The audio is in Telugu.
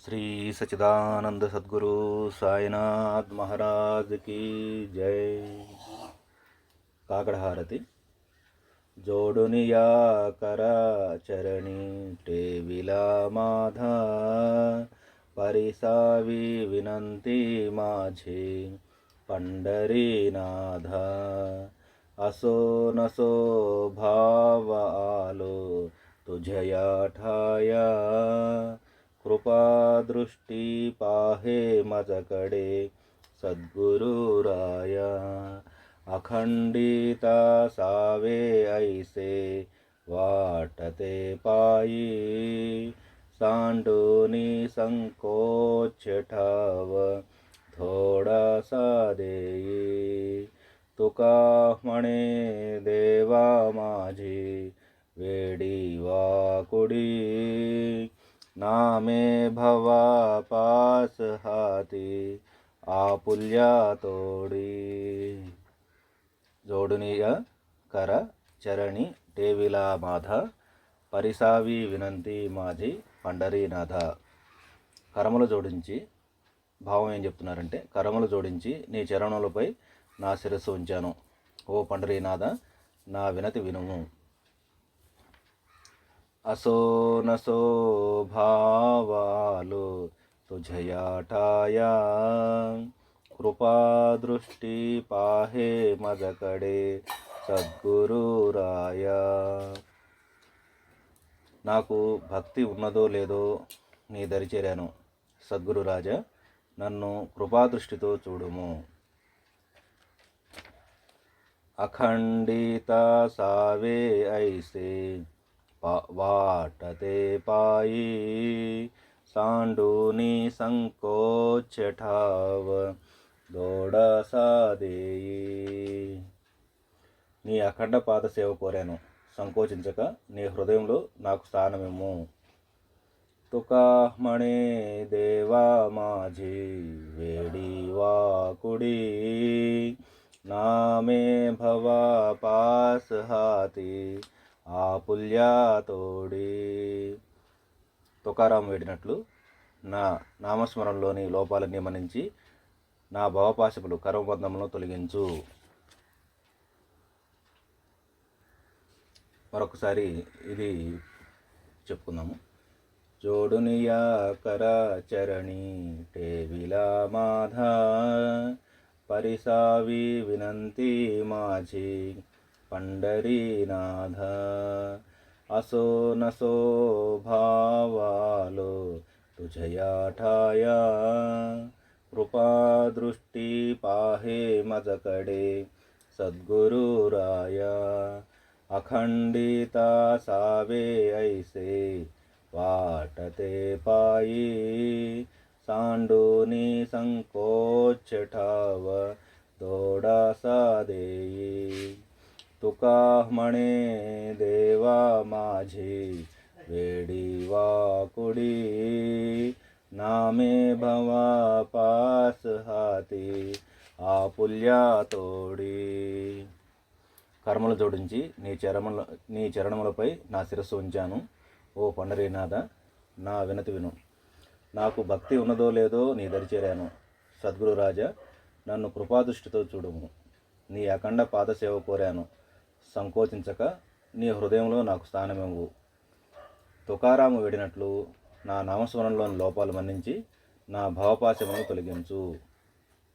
श्री सच्चिदानंद सद्गुरु साईनाथ महाराज की जय। काकड़ हारति जोडुनिया करा चरणी टेविला माधा परिसावी विनंती माझी पंढरीनाथा असो नसो भाव आलो तुझया ठाया कृपा दृष्टी पाहे माझकडे सद्गुरुराया अखंडिता सावे ऐसे वाटते पायी सांडूनी संकोच ठाव थोडासा देई तुका म्हणे देवा माझी वेडी वाकुडी नामे भवा पास हाती आपुल्या तोडी जोडुनिया कर चरणी टेविला माधा పరిసావి వినంతి మాజీ పండరీనాథ. కరములు జోడించి భావం ఏం చెప్తున్నారంటే, కరములు జోడించి నీ చరణములపై నా శిరస్సు ఉంచాను. ఓ పండరీనాథ, నా వినతి వినుము. असो नसो भावालो तुझया ठाया कृपा दृष्टी पाहे माझकडे సద్గురురాయా. నాకు భక్తి ఉన్నదో లేదో నీ దరి చేరాను. సద్గురు రాజా, నన్ను కృపాదృష్టితో చూడుము. అఖండిత సావే ఐసే वाटते पायी सांडूनी संकोच ठाव దోడసా దేయి. నీ అఖండ పాద సేవ కోరాను, సంకోచించక నీ హృదయంలో నాకు స్థానమిమ్ము. తుకా మణే దేవా మాజీ వేడి వాకుడి నామే భవా పాస్ హాతి ఆపుల్యా తోడి. తుకారాం వేడినట్లు నా నామస్మరణలోని లోపాలన్నీ మన్నించి నా భవపాశములు కర్మబంధములను తొలగించు. మరొకసారి ఇది చెప్పుకుందాము. జోడునియా కర చరణి టేవిలా మాధా పరిసావి వినంతి माझी पंढरीनाथ असो नसो भावालो तुझया ठाया कृपा दृष्टी पाहे माझकडे सद्गुरुराया अखंडिता सावे ऐसे वाटते पायी सांडूनी संकोच ठाव थोडासा देई तुका म्हणे देवा माझी वेडी वाकुडी नामे भवा पास हाती ఆపుల్యా తోడి. కర్మలు జోడించి నీ చరణములపై నా శిరస్సు ఉంచాను. ఓ పండరీనాథ, నా వినతి విను. నాకు భక్తి ఉన్నదో లేదో నీ దరి చేరాను. సద్గురు రాజా, నన్ను కృపాదృష్టితో చూడుము. నీ అఖండ పాదసేవ కోరాను, సంకోచించక నీ హృదయంలో నాకు స్థానమివ్వు. తుకారాము వేడినట్లు నా నామస్మరణలోని లోపాలు మన్నించి నా భావపాశములను తొలగించు.